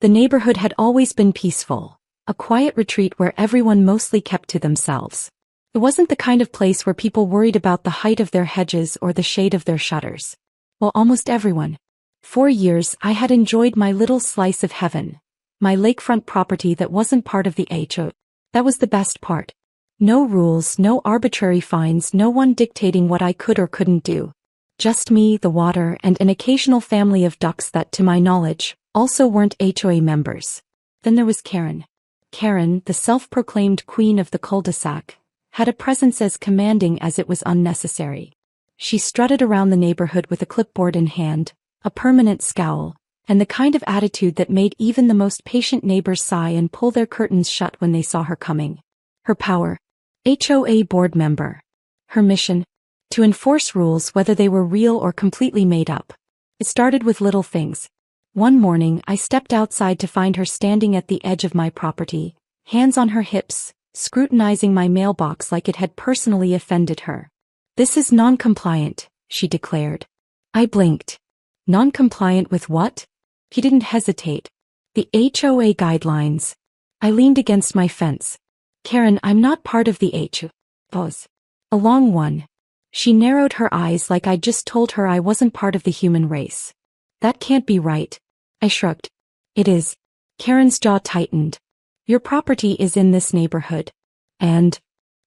The neighborhood had always been peaceful, a quiet retreat where everyone mostly kept to themselves. It wasn't the kind of place where people worried about the height of their hedges or the shade of their shutters. Well, almost everyone. For years I had enjoyed my little slice of heaven, my lakefront property that wasn't part of the HOA. That was the best part. No rules, no arbitrary fines, no one dictating what I could or couldn't do. Just me, the water, and an occasional family of ducks that, to my knowledge, also weren't HOA members. Then there was Karen. Karen, the self-proclaimed queen of the cul-de-sac, had a presence as commanding as it was unnecessary. She strutted around the neighborhood with a clipboard in hand, a permanent scowl, and the kind of attitude that made even the most patient neighbors sigh and pull their curtains shut when they saw her coming. Her power. HOA board member. Her mission? To enforce rules whether they were real or completely made up. It started with little things. One morning I stepped outside to find her standing at the edge of my property, hands on her hips, scrutinizing my mailbox like it had personally offended her. "This is non-compliant," she declared. I blinked. Non-compliant with what? He didn't hesitate. "The HOA guidelines." I leaned against my fence. "Karen, I'm not part of the HOA. Pause. A long one. She narrowed her eyes like I'd just told her I wasn't part of the human race. "That can't be right." I shrugged. "It is." Karen's jaw tightened. "Your property is in this neighborhood. And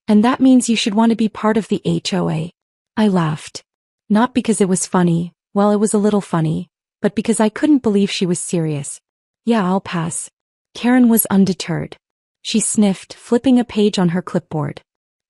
that means you should want to be part of the HOA. I laughed. Not because it was funny, well, it was a little funny, but because I couldn't believe she was serious. "Yeah, I'll pass." Karen was undeterred. She sniffed, flipping a page on her clipboard.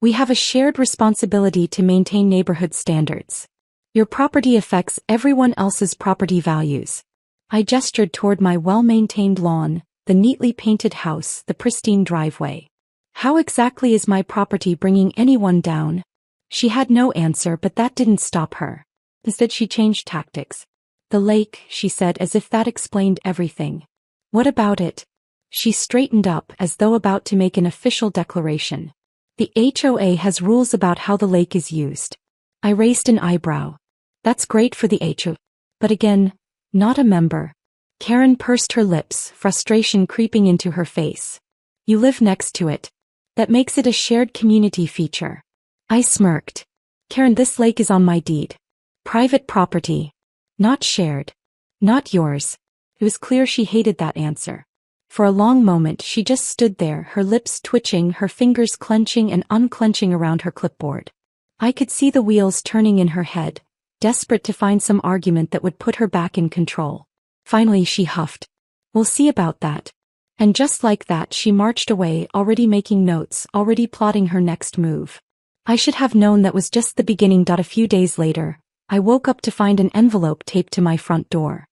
"We have a shared responsibility to maintain neighborhood standards. Your property affects everyone else's property values." I gestured toward my well-maintained lawn, the neatly painted house, the pristine driveway. "How exactly is my property bringing anyone down?" She had no answer, but that didn't stop her. Instead, she changed tactics. "The lake," she said, as if that explained everything. "What about it?" She straightened up as though about to make an official declaration. "The HOA has rules about how the lake is used." I raised an eyebrow. "That's great for the HOA. But again, not a member." Karen pursed her lips, frustration creeping into her face. "You live next to it. That makes it a shared community feature." I smirked. "Karen, this lake is on my deed. Private property. Not shared. Not yours." It was clear she hated that answer. For a long moment she just stood there, her lips twitching, her fingers clenching and unclenching around her clipboard. I could see the wheels turning in her head, desperate to find some argument that would put her back in control. Finally she huffed. "We'll see about that." And just like that she marched away, already making notes, already plotting her next move. I should have known that was just the beginning. A few days later, I woke up to find an envelope taped to my front door.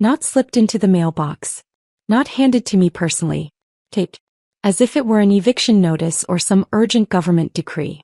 Not slipped into the mailbox. Not handed to me personally. Taped. As if it were an eviction notice or some urgent government decree.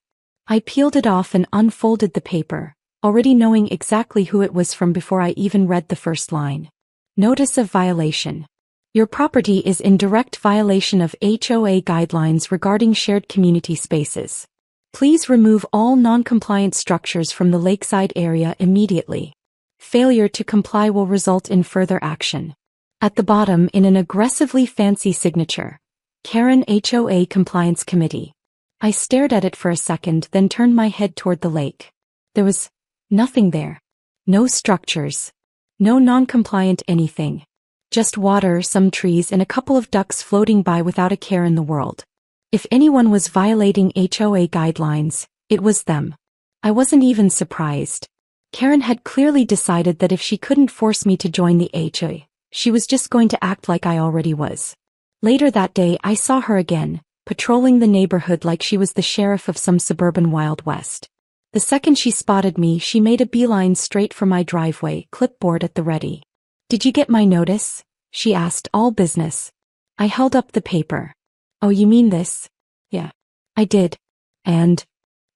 I peeled it off and unfolded the paper, already knowing exactly who it was from before I even read the first line. Notice of violation. Your property is in direct violation of HOA guidelines regarding shared community spaces. Please remove all non-compliant structures from the lakeside area immediately. Failure to comply will result in further action. At the bottom, in an aggressively fancy signature, Karen HOA Compliance Committee. I stared at it for a second, then turned my head toward the lake. There was nothing there. No structures. No non-compliant anything. Just water, some trees, and a couple of ducks floating by without a care in the world. If anyone was violating HOA guidelines, it was them. I wasn't even surprised. Karen had clearly decided that if she couldn't force me to join the HOA, she was just going to act like I already was. Later that day I saw her again, patrolling the neighborhood like she was the sheriff of some suburban Wild West. The second she spotted me, she made a beeline straight for my driveway, clipboard at the ready. "Did you get my notice?" she asked, all business. I held up the paper. "Oh, you mean this?" "Yeah, I did. And..."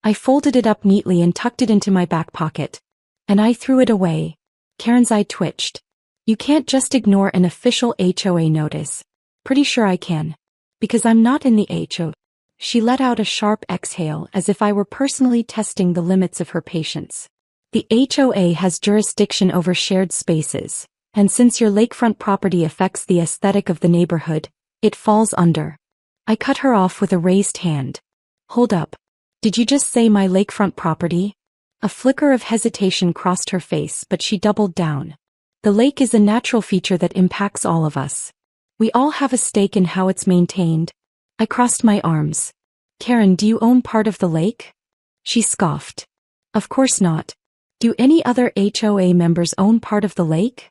I folded it up neatly and tucked it into my back pocket. "And I threw it away." Karen's eye twitched. "You can't just ignore an official HOA notice." "Pretty sure I can. Because I'm not in the HOA." She let out a sharp exhale as if I were personally testing the limits of her patience. "The HOA has jurisdiction over shared spaces, And since your lakefront property affects the aesthetic of the neighborhood, it falls under. I cut her off with a raised hand. Hold up. Did you just say my lakefront property? A flicker of hesitation crossed her face, but she doubled down. The lake is a natural feature that impacts all of us. We all have a stake in how it's maintained. I crossed my arms. Karen, do you own part of the lake? She scoffed. Of course not. Do any other HOA members own part of the lake?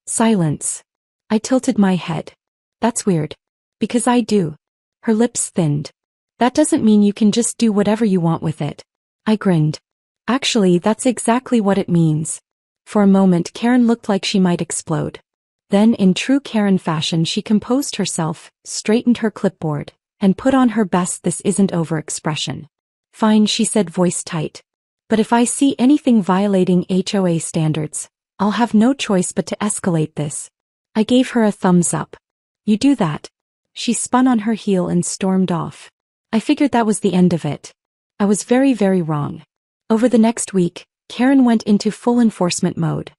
Silence. I tilted my head. That's weird. Because I do. Her lips thinned. That doesn't mean you can just do whatever you want with it. I grinned. Actually, that's exactly what it means. For a moment, Karen looked like she might explode. Then, in true Karen fashion, she composed herself, straightened her clipboard, and put on her best "this isn't over" expression. Fine, she said, voice tight. But if I see anything violating HOA standards, I'll have no choice but to escalate this. I gave her a thumbs up. You do that. She spun on her heel and stormed off. I figured that was the end of it. I was very, very wrong. Over the next week, Karen went into full enforcement mode.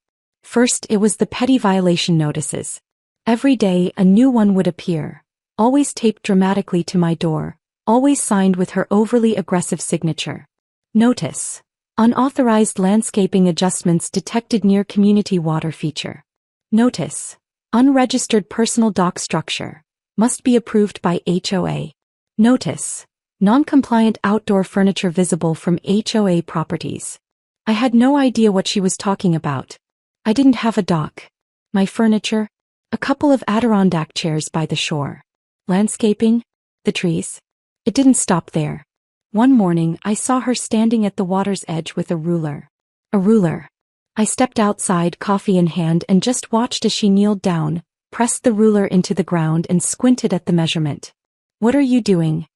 First, it was the petty violation notices. Every day, a new one would appear, always taped dramatically to my door, always signed with her overly aggressive signature. Notice: unauthorized landscaping adjustments detected near community water feature. Notice: unregistered personal dock structure. Must be approved by HOA. Notice: non-compliant outdoor furniture visible from HOA properties. I had no idea what she was talking about. I didn't have a dock. My furniture? A couple of Adirondack chairs by the shore. Landscaping? The trees? It didn't stop there. One morning, I saw her standing at the water's edge with a ruler. A ruler. I stepped outside, coffee in hand, and just watched as she kneeled down, pressed the ruler into the ground, and squinted at the measurement. What are you doing?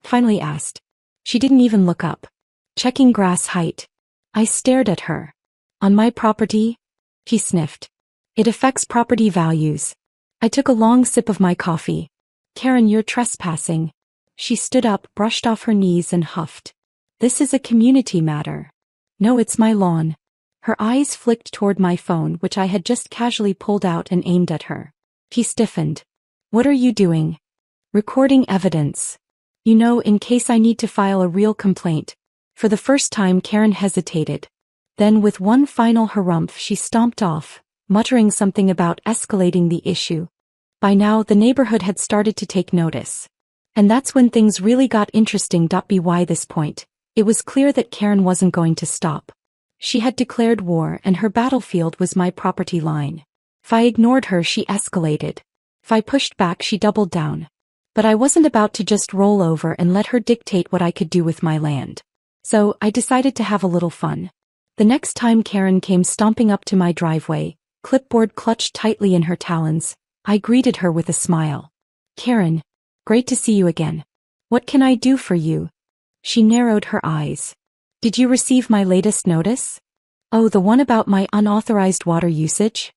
Finally asked. She didn't even look up. Checking grass height. I stared at her. On my property? She sniffed. It affects property values. I took a long sip of my coffee. Karen, you're trespassing. She stood up, brushed off her knees, and huffed. This is a community matter. No, it's my lawn. Her eyes flicked toward my phone, which I had just casually pulled out and aimed at her. She stiffened. What are you doing? Recording evidence. You know, in case I need to file a real complaint. For the first time, Karen hesitated. Then, with one final harumph, she stomped off, muttering something about escalating the issue. By now, the neighborhood had started to take notice. And that's when things really got interesting. By this point, it was clear that Karen wasn't going to stop. She had declared war, and her battlefield was my property line. If I ignored her, she escalated. If I pushed back, she doubled down. But I wasn't about to just roll over and let her dictate what I could do with my land. So, I decided to have a little fun. The next time Karen came stomping up to my driveway, clipboard clutched tightly in her talons, I greeted her with a smile. Karen, great to see you again. What can I do for you? She narrowed her eyes. Did you receive my latest notice? Oh, the one about my unauthorized water usage?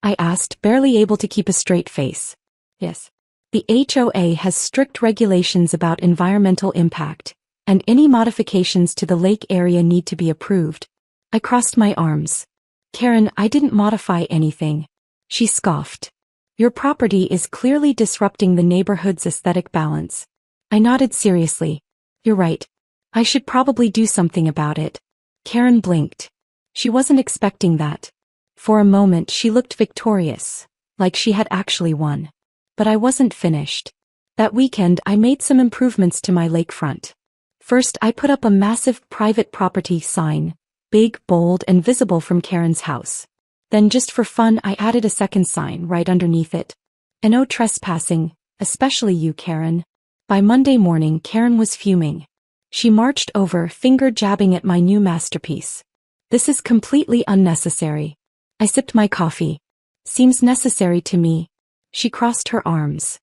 I asked, barely able to keep a straight face. Yes. The HOA has strict regulations about environmental impact, and any modifications to the lake area need to be approved. I crossed my arms. Karen, I didn't modify anything. She scoffed. Your property is clearly disrupting the neighborhood's aesthetic balance. I nodded seriously. You're right. I should probably do something about it. Karen blinked. She wasn't expecting that. For a moment she looked victorious, like she had actually won. But I wasn't finished. That weekend I made some improvements to my lakefront. First, I put up a massive private property sign, big, bold, and visible from Karen's house. Then just for fun I added a second sign right underneath it. No trespassing, especially you, Karen. By Monday morning Karen was fuming. She marched over, finger jabbing at my new masterpiece. This is completely unnecessary. I sipped my coffee. Seems necessary to me. She crossed her arms.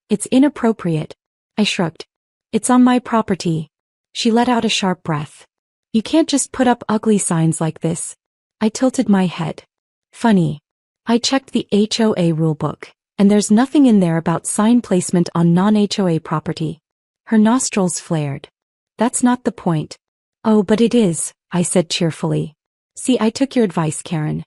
It's inappropriate. I shrugged. It's on my property. She let out a sharp breath. You can't just put up ugly signs like this. I tilted my head. Funny. I checked the HOA rulebook, and there's nothing in there about sign placement on non-HOA property. Her nostrils flared. That's not the point. Oh, but it is, I said cheerfully. See, I took your advice, Karen.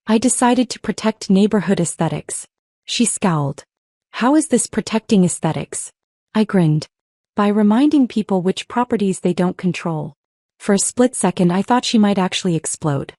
I decided to protect neighborhood aesthetics. She scowled. How is this protecting aesthetics? I grinned. By reminding people which properties they don't control. For a split second I thought she might actually explode.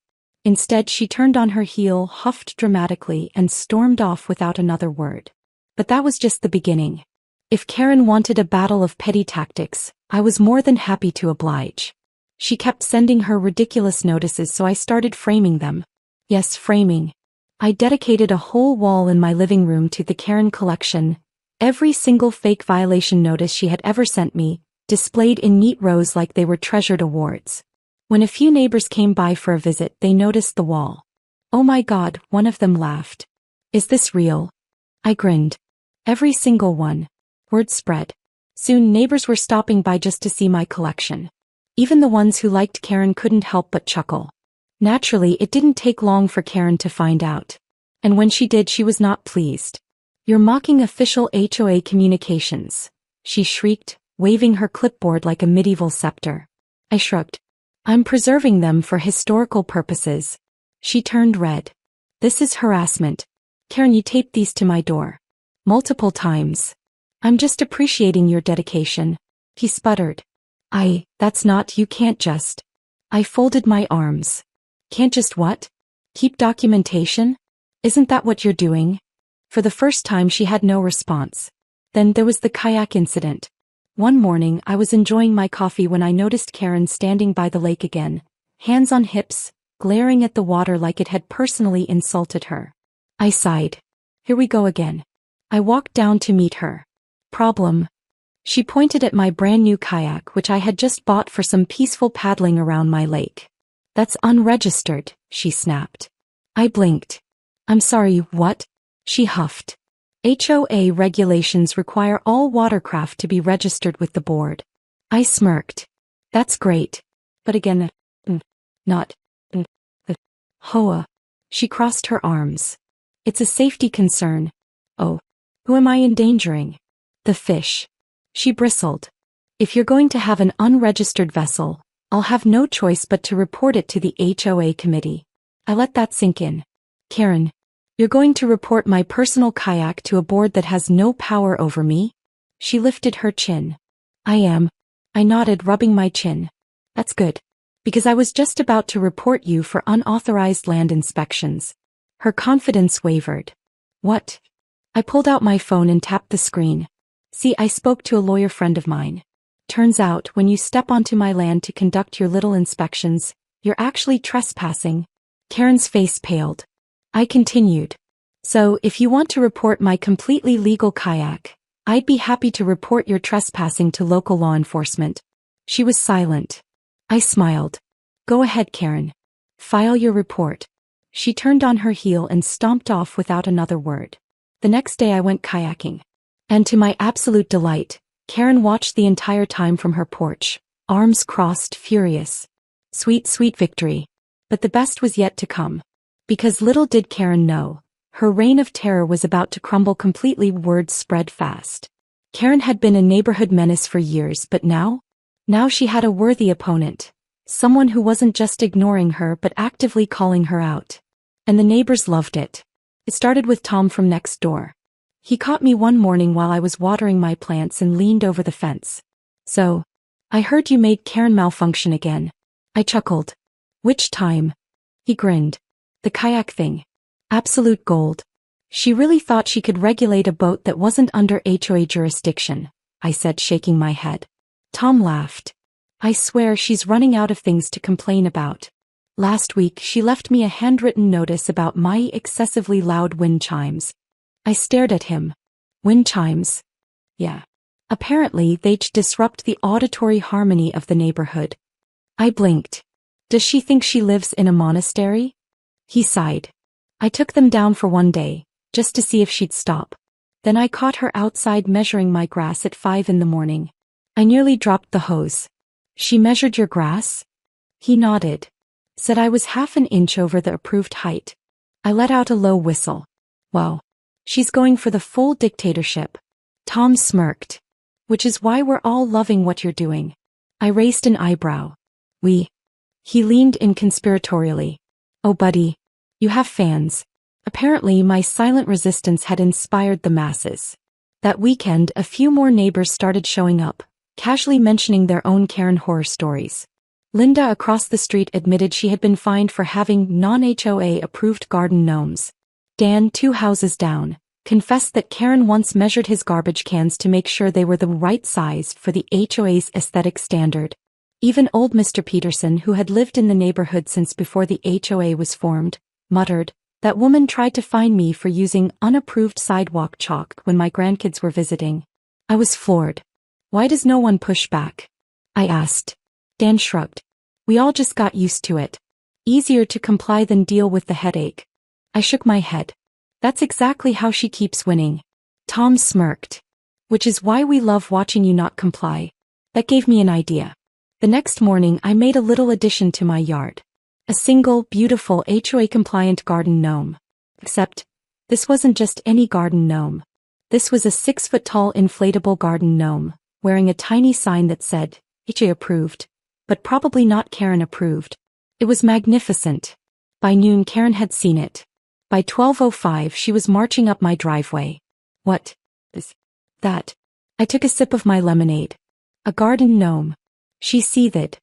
Instead she turned on her heel, huffed dramatically, and stormed off without another word. But that was just the beginning. If Karen wanted a battle of petty tactics, I was more than happy to oblige. She kept sending her ridiculous notices, so I started framing them. Yes, framing. I dedicated a whole wall in my living room to the Karen collection. Every single fake violation notice she had ever sent me, displayed in neat rows like they were treasured awards. When a few neighbors came by for a visit, they noticed the wall. Oh my God, one of them laughed. Is this real? I grinned. Every single one. Word spread. Soon neighbors were stopping by just to see my collection. Even the ones who liked Karen couldn't help but chuckle. Naturally, it didn't take long for Karen to find out. And when she did, she was not pleased. You're mocking official HOA communications, she shrieked, waving her clipboard like a medieval scepter. I shrugged. I'm preserving them for historical purposes. She turned red. This is harassment. Karen, you taped these to my door. Multiple times. I'm just appreciating your dedication. He sputtered. That's not, you can't just. I folded my arms. Can't just what? Keep documentation? Isn't that what you're doing? For the first time she had no response. Then there was the kayak incident. One morning I was enjoying my coffee when I noticed Karen standing by the lake again, hands on hips, glaring at the water like it had personally insulted her. I sighed. Here we go again. I walked down to meet her. Problem. She pointed at my brand new kayak which I had just bought for some peaceful paddling around my lake. That's unregistered, she snapped. I blinked. I'm sorry, what? She huffed. HOA regulations require all watercraft to be registered with the board. I smirked. That's great. But again, not HOA. She crossed her arms. It's a safety concern. Oh. Who am I endangering? The fish. She bristled. If you're going to have an unregistered vessel, I'll have no choice but to report it to the HOA committee. I let that sink in. Karen, you're going to report my personal kayak to a board that has no power over me? She lifted her chin. I am. I nodded, rubbing my chin. That's good. Because I was just about to report you for unauthorized land inspections. Her confidence wavered. What? I pulled out my phone and tapped the screen. See, I spoke to a lawyer friend of mine. Turns out, when you step onto my land to conduct your little inspections, you're actually trespassing. Karen's face paled. I continued. So, if you want to report my completely legal kayak, I'd be happy to report your trespassing to local law enforcement. She was silent. I smiled. Go ahead, Karen. File your report. She turned on her heel and stomped off without another word. The next day I went kayaking. And to my absolute delight, Karen watched the entire time from her porch, arms crossed, furious. Sweet, sweet victory. But the best was yet to come. Because little did Karen know, her reign of terror was about to crumble completely. Word spread fast. Karen had been a neighborhood menace for years, but now she had a worthy opponent. Someone who wasn't just ignoring her but actively calling her out. And the neighbors loved it. It started with Tom from next door. He caught me one morning while I was watering my plants and leaned over the fence. So, I heard you made Karen malfunction again. I chuckled. Which time? He grinned. The kayak thing. Absolute gold. She really thought she could regulate a boat that wasn't under HOA jurisdiction, I said, shaking my head. Tom laughed. I swear she's running out of things to complain about. Last week she left me a handwritten notice about my excessively loud wind chimes. I stared at him. Wind chimes? Yeah. Apparently they'd disrupt the auditory harmony of the neighborhood. I blinked. Does she think she lives in a monastery? He sighed. I took them down for one day, just to see if she'd stop. Then I caught her outside measuring my grass at 5 in the morning. I nearly dropped the hose. She measured your grass? He nodded. Said I was half an inch over the approved height. I let out a low whistle. Whoa. She's going for the full dictatorship. Tom smirked. Which is why we're all loving what you're doing. I raised an eyebrow. We. He leaned in conspiratorially. Oh buddy. You have fans. Apparently, my silent resistance had inspired the masses. That weekend, a few more neighbors started showing up, casually mentioning their own Karen horror stories. Linda across the street admitted she had been fined for having non-HOA approved garden gnomes. Dan, 2 houses down, confessed that Karen once measured his garbage cans to make sure they were the right size for the HOA's aesthetic standard. Even old Mr. Peterson, who had lived in the neighborhood since before the HOA was formed, muttered, "That woman tried to fine me for using unapproved sidewalk chalk when my grandkids were visiting." I was floored. "Why does no one push back?" I asked. Dan shrugged. "We all just got used to it. Easier to comply than deal with the headache." I shook my head. "That's exactly how she keeps winning." Tom smirked. "Which is why we love watching you not comply." That gave me an idea. The next morning I made a little addition to my yard. A single, beautiful HOA-compliant garden gnome. Except, this wasn't just any garden gnome. This was a 6-foot-tall inflatable garden gnome, wearing a tiny sign that said, HOA approved, but probably not Karen approved. It was magnificent. By noon Karen had seen it. By 12:05 she was marching up my driveway. "What is that?" I took a sip of my lemonade. "A garden gnome." She seethed.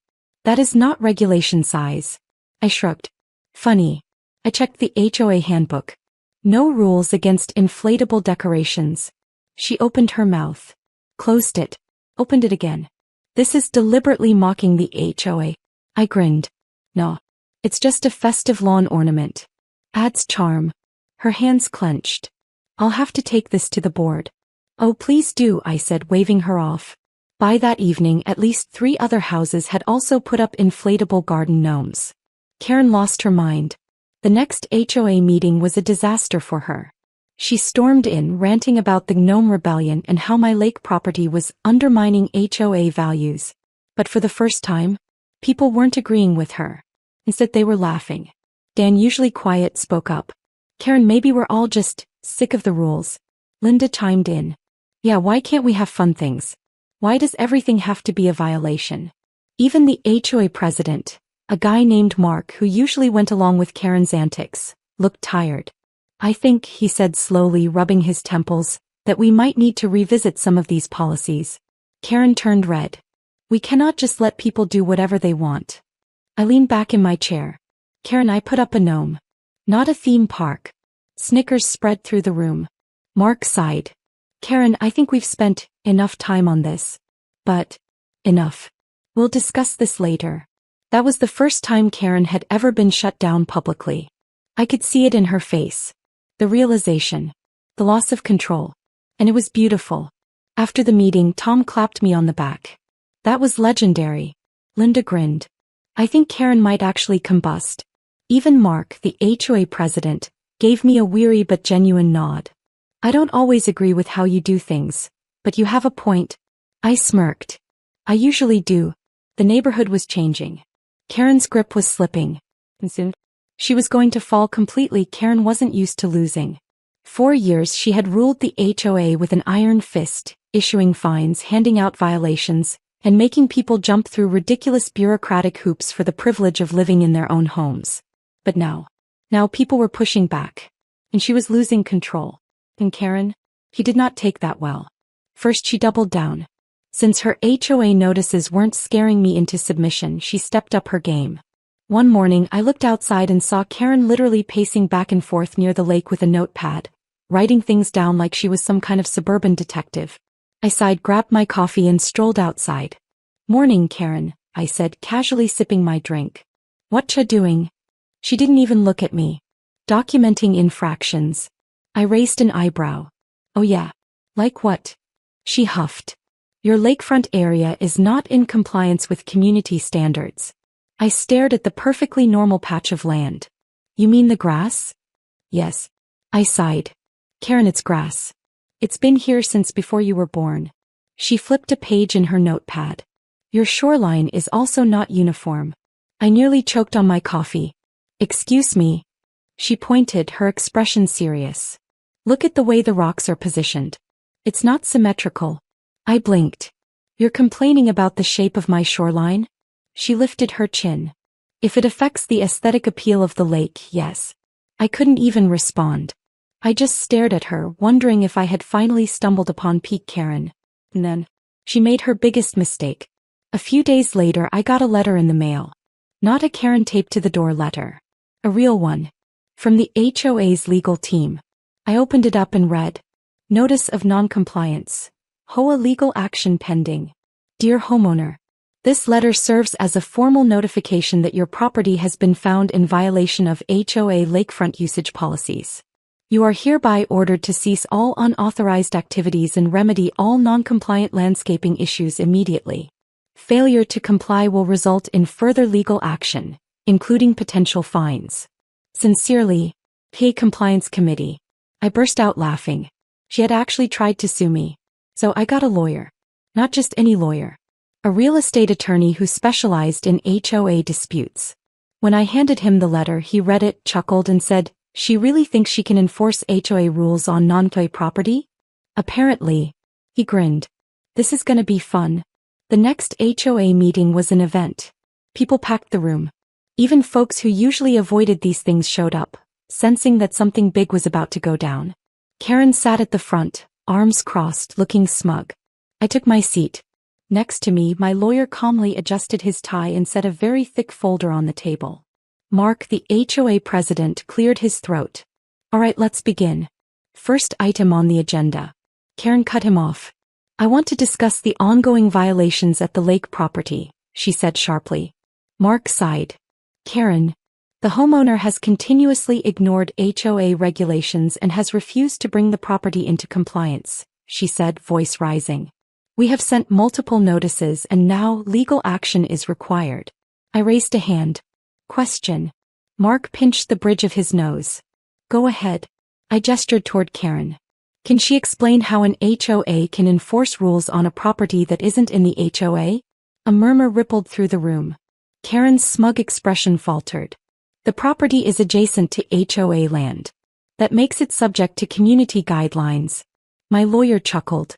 "That is not regulation size." I shrugged. "Funny. I checked the HOA handbook. No rules against inflatable decorations." She opened her mouth. Closed it. Opened it again. "This is deliberately mocking the HOA." I grinned. "No. It's just a festive lawn ornament. Adds charm." Her hands clenched. "I'll have to take this to the board." "Oh, please do," I said, waving her off. By that evening, at least 3 other houses had also put up inflatable garden gnomes. Karen lost her mind. The next HOA meeting was a disaster for her. She stormed in, ranting about the gnome rebellion and how my lake property was undermining HOA values. But for the first time, people weren't agreeing with her. Instead, they were laughing. Dan, usually quiet, spoke up. "Karen, maybe we're all just sick of the rules." Linda chimed in. "Yeah, why can't we have fun things? Why does everything have to be a violation?" Even the HOA president, a guy named Mark who usually went along with Karen's antics, looked tired. "I think," he said slowly, rubbing his temples, "that we might need to revisit some of these policies." Karen turned red. "We cannot just let people do whatever they want." I leaned back in my chair. "Karen, I put up a gnome. Not a theme park." Snickers spread through the room. Mark sighed. "Karen, I think we've spent enough time on this." But enough. "We'll discuss this later." That was the first time Karen had ever been shut down publicly. I could see it in her face. The realization. The loss of control. And it was beautiful. After the meeting, Tom clapped me on the back. "That was legendary." Linda grinned. "I think Karen might actually combust." Even Mark, the HOA president, gave me a weary but genuine nod. "I don't always agree with how you do things, but you have a point." I smirked. "I usually do." The neighborhood was changing. Karen's grip was slipping. And soon, she was going to fall completely. Karen wasn't used to losing. 4 years she had ruled the HOA with an iron fist, issuing fines, handing out violations, and making people jump through ridiculous bureaucratic hoops for the privilege of living in their own homes. But now people were pushing back. And she was losing control. And Karen? He did not take that well. First she doubled down. Since her HOA notices weren't scaring me into submission, she stepped up her game. One morning I looked outside and saw Karen literally pacing back and forth near the lake with a notepad, writing things down like she was some kind of suburban detective. I sighed, grabbed my coffee and strolled outside. "Morning, Karen," I said, casually sipping my drink. "Whatcha doing?" She didn't even look at me. "Documenting infractions." I raised an eyebrow. "Oh yeah? Like what?" She huffed. "Your lakefront area is not in compliance with community standards." I stared at the perfectly normal patch of land. "You mean the grass?" "Yes." I sighed. "Karen, it's grass. It's been here since before you were born." She flipped a page in her notepad. "Your shoreline is also not uniform." I nearly choked on my coffee. "Excuse me." She pointed, her expression serious. "Look at the way the rocks are positioned. It's not symmetrical." I blinked. "You're complaining about the shape of my shoreline?" She lifted her chin. "If it affects the aesthetic appeal of the lake, yes." I couldn't even respond. I just stared at her, wondering if I had finally stumbled upon peak Karen. And then, she made her biggest mistake. A few days later I got a letter in the mail. Not a Karen taped to the door letter. A real one. From the HOA's legal team. I opened it up and read. Notice of non-compliance. HOA legal action pending. Dear homeowner. This letter serves as a formal notification that your property has been found in violation of HOA lakefront usage policies. You are hereby ordered to cease all unauthorized activities and remedy all non-compliant landscaping issues immediately. Failure to comply will result in further legal action, including potential fines. Sincerely, HOA Compliance Committee. I burst out laughing. She had actually tried to sue me. So I got a lawyer. Not just any lawyer. A real estate attorney who specialized in HOA disputes. When I handed him the letter, he read it, chuckled, and said, "She really thinks she can enforce HOA rules on non-HOA property?" Apparently. He grinned. This is gonna be fun. The next HOA meeting was an event. People packed the room. Even folks who usually avoided these things showed up, sensing that something big was about to go down. Karen sat at the front, arms crossed, looking smug. I took my seat. Next to me, my lawyer calmly adjusted his tie and set a very thick folder on the table. Mark, the HOA president, cleared his throat. All right, let's begin. First item on the agenda. Karen cut him off. I want to discuss the ongoing violations at the lake property, she said sharply. Mark sighed. Karen, the homeowner has continuously ignored HOA regulations and has refused to bring the property into compliance, she said, voice rising. We have sent multiple notices and now legal action is required. I raised a hand. Question. Mark pinched the bridge of his nose. Go ahead. I gestured toward Karen. Can she explain how an HOA can enforce rules on a property that isn't in the HOA? A murmur rippled through the room. Karen's smug expression faltered. The property is adjacent to HOA land. That makes it subject to community guidelines. My lawyer chuckled.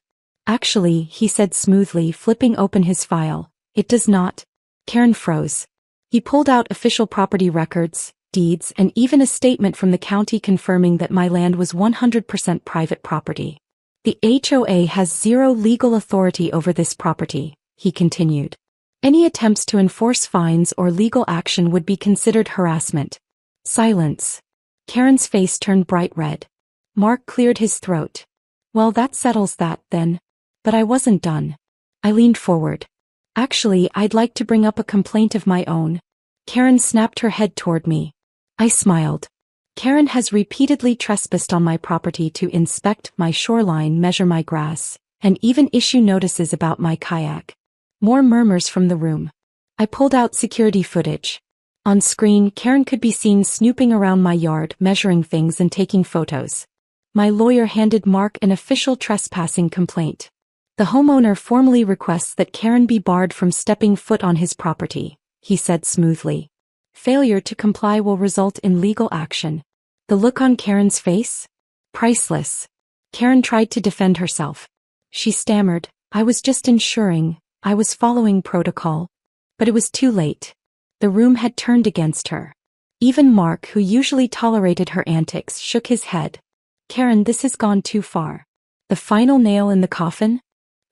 Actually, he said smoothly, flipping open his file, it does not. Karen froze. He pulled out official property records, deeds, and even a statement from the county confirming that my land was 100% private property. The HOA has zero legal authority over this property, he continued. Any attempts to enforce fines or legal action would be considered harassment. Silence. Karen's face turned bright red. Mark cleared his throat. Well, that settles that, then. But I wasn't done. I leaned forward. Actually, I'd like to bring up a complaint of my own. Karen snapped her head toward me. I smiled. Karen has repeatedly trespassed on my property to inspect my shoreline, measure my grass, and even issue notices about my kayak. More murmurs from the room. I pulled out security footage. On screen, Karen could be seen snooping around my yard, measuring things and taking photos. My lawyer handed Mark an official trespassing complaint. The homeowner formally requests that Karen be barred from stepping foot on his property, he said smoothly. Failure to comply will result in legal action. The look on Karen's face? Priceless. Karen tried to defend herself. She stammered, I was just ensuring, I was following protocol. But it was too late. The room had turned against her. Even Mark, who usually tolerated her antics, shook his head. Karen, this has gone too far. The final nail in the coffin?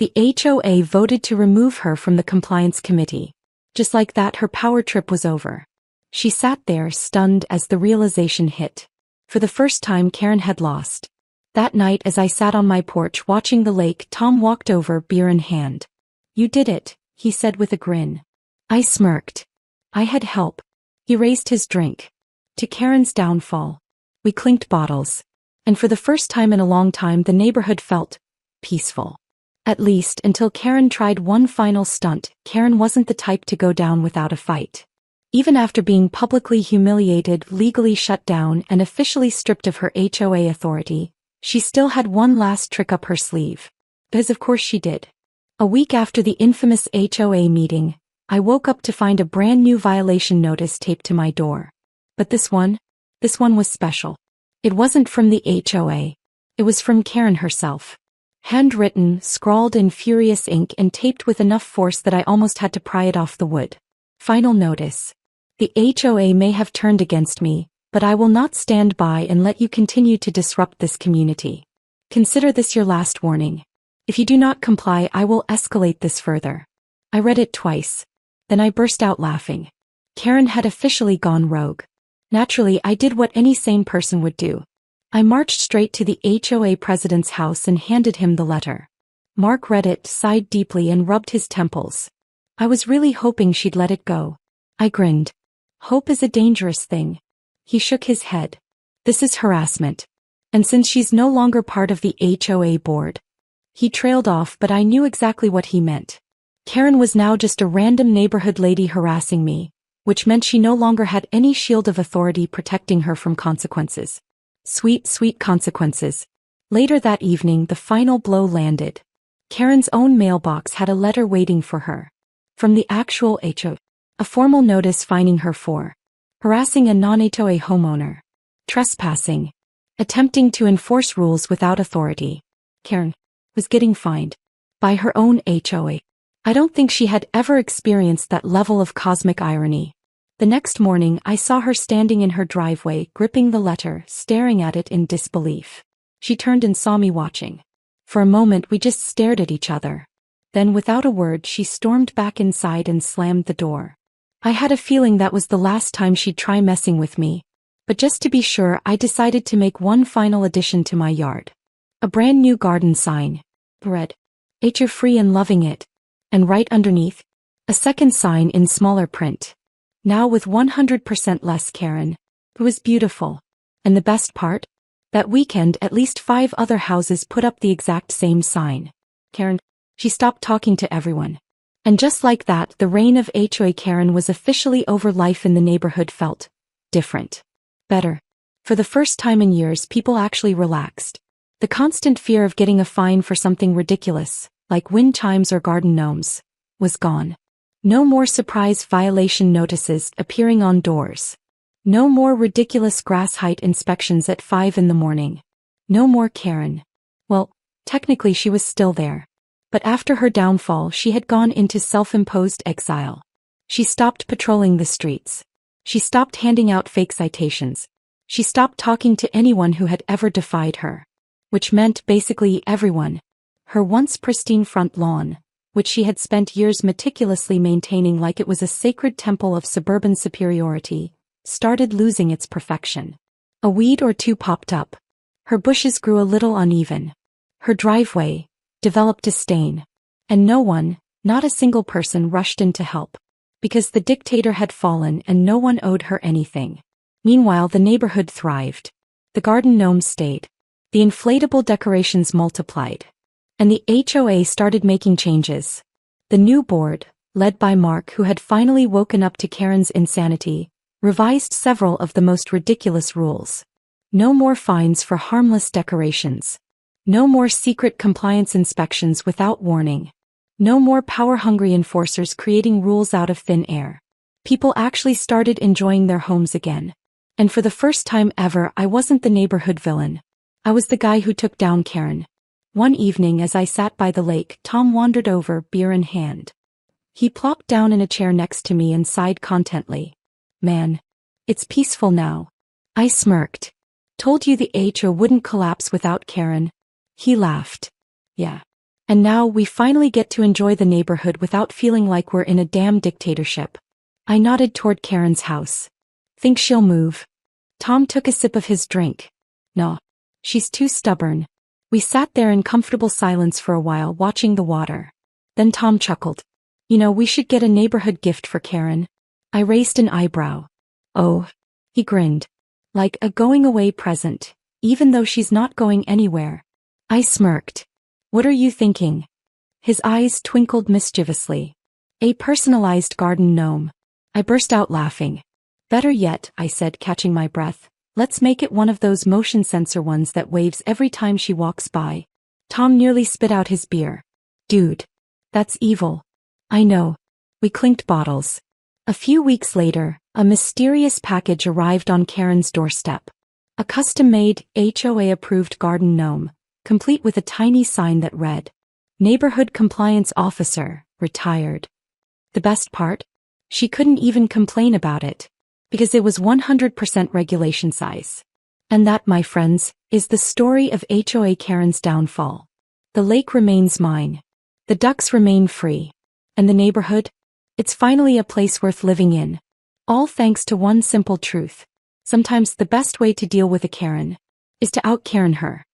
The HOA voted to remove her from the compliance committee. Just like that, her power trip was over. She sat there, stunned as the realization hit. For the first time, Karen had lost. That night, as I sat on my porch watching the lake, Tom walked over, beer in hand. You did it, he said with a grin. I smirked. I had help. He raised his drink. To Karen's downfall. We clinked bottles. And for the first time in a long time, the neighborhood felt peaceful. At least until Karen tried one final stunt. Karen wasn't the type to go down without a fight. Even after being publicly humiliated, legally shut down, and officially stripped of her HOA authority, she still had one last trick up her sleeve. Because of course she did. A week after the infamous HOA meeting, I woke up to find a brand new violation notice taped to my door. But this one was special. It wasn't from the HOA. It was from Karen herself. Handwritten, scrawled in furious ink and taped with enough force that I almost had to pry it off the wood. Final notice. The HOA may have turned against me, but I will not stand by and let you continue to disrupt this community. Consider this your last warning. If you do not comply, I will escalate this further." I read it twice. Then I burst out laughing. Karen had officially gone rogue. Naturally, I did what any sane person would do. I marched straight to the HOA president's house and handed him the letter. Mark read it, sighed deeply and rubbed his temples. I was really hoping she'd let it go. I grinned. Hope is a dangerous thing. He shook his head. This is harassment. And since she's no longer part of the HOA board. He trailed off, but I knew exactly what he meant. Karen was now just a random neighborhood lady harassing me, which meant she no longer had any shield of authority protecting her from consequences. Sweet, sweet consequences. Later that evening, the final blow landed. Karen's own mailbox had a letter waiting for her. From the actual HOA. A formal notice fining her for harassing a non-HOA homeowner, trespassing, attempting to enforce rules without authority. Karen was getting fined by her own HOA. I don't think she had ever experienced that level of cosmic irony. The next morning, I saw her standing in her driveway, gripping the letter, staring at it in disbelief. She turned and saw me watching. For a moment, we just stared at each other. Then, without a word, she stormed back inside and slammed the door. I had a feeling that was the last time she'd try messing with me. But just to be sure, I decided to make one final addition to my yard. A brand new garden sign. Read, "HOA free and loving it." And right underneath, a second sign in smaller print. Now with 100% less Karen. It was beautiful. And the best part? That weekend at least 5 other houses put up the exact same sign. Karen. She stopped talking to everyone. And just like that, the reign of HOA Karen was officially over. Life in the neighborhood felt different. Better. For the first time in years, people actually relaxed. The constant fear of getting a fine for something ridiculous, like wind chimes or garden gnomes, was gone. No more surprise violation notices appearing on doors. No more ridiculous grass height inspections at 5 in the morning. No more Karen. Well, technically she was still there. But after her downfall, she had gone into self-imposed exile. She stopped patrolling the streets. She stopped handing out fake citations. She stopped talking to anyone who had ever defied her. Which meant basically everyone. Her once pristine front lawn, which she had spent years meticulously maintaining like it was a sacred temple of suburban superiority, started losing its perfection. A weed or two popped up. Her bushes grew a little uneven. Her driveway developed a stain. And no one, not a single person, rushed in to help. Because the dictator had fallen and no one owed her anything. Meanwhile, the neighborhood thrived. The garden gnomes stayed. The inflatable decorations multiplied. And the HOA started making changes. The new board, led by Mark, who had finally woken up to Karen's insanity, revised several of the most ridiculous rules. No more fines for harmless decorations. No more secret compliance inspections without warning. No more power-hungry enforcers creating rules out of thin air. People actually started enjoying their homes again. And for the first time ever, I wasn't the neighborhood villain. I was the guy who took down Karen. One evening as I sat by the lake, Tom wandered over, beer in hand. He plopped down in a chair next to me and sighed contently. "Man, it's peaceful now." I smirked. "Told you the HOA wouldn't collapse without Karen." He laughed. "Yeah. And now we finally get to enjoy the neighborhood without feeling like we're in a damn dictatorship." I nodded toward Karen's house. "Think she'll move?" Tom took a sip of his drink. "No. She's too stubborn." We sat there in comfortable silence for a while, watching the water. Then Tom chuckled. "You know, we should get a neighborhood gift for Karen." I raised an eyebrow. "Oh." He grinned. "Like a going-away present, even though she's not going anywhere." I smirked. "What are you thinking?" His eyes twinkled mischievously. "A personalized garden gnome." I burst out laughing. "Better yet," I said, catching my breath, "let's make it one of those motion sensor ones that waves every time she walks by." Tom nearly spit out his beer. "Dude. That's evil." "I know." We clinked bottles. A few weeks later, a mysterious package arrived on Karen's doorstep. A custom-made, HOA-approved garden gnome, complete with a tiny sign that read, "Neighborhood Compliance Officer, Retired." The best part? She couldn't even complain about it. because it was 100% regulation size. And that, my friends, is the story of HOA Karen's downfall. The lake remains mine. The ducks remain free. And the neighborhood? It's finally a place worth living in. All thanks to one simple truth. Sometimes the best way to deal with a Karen is to out-Karen her.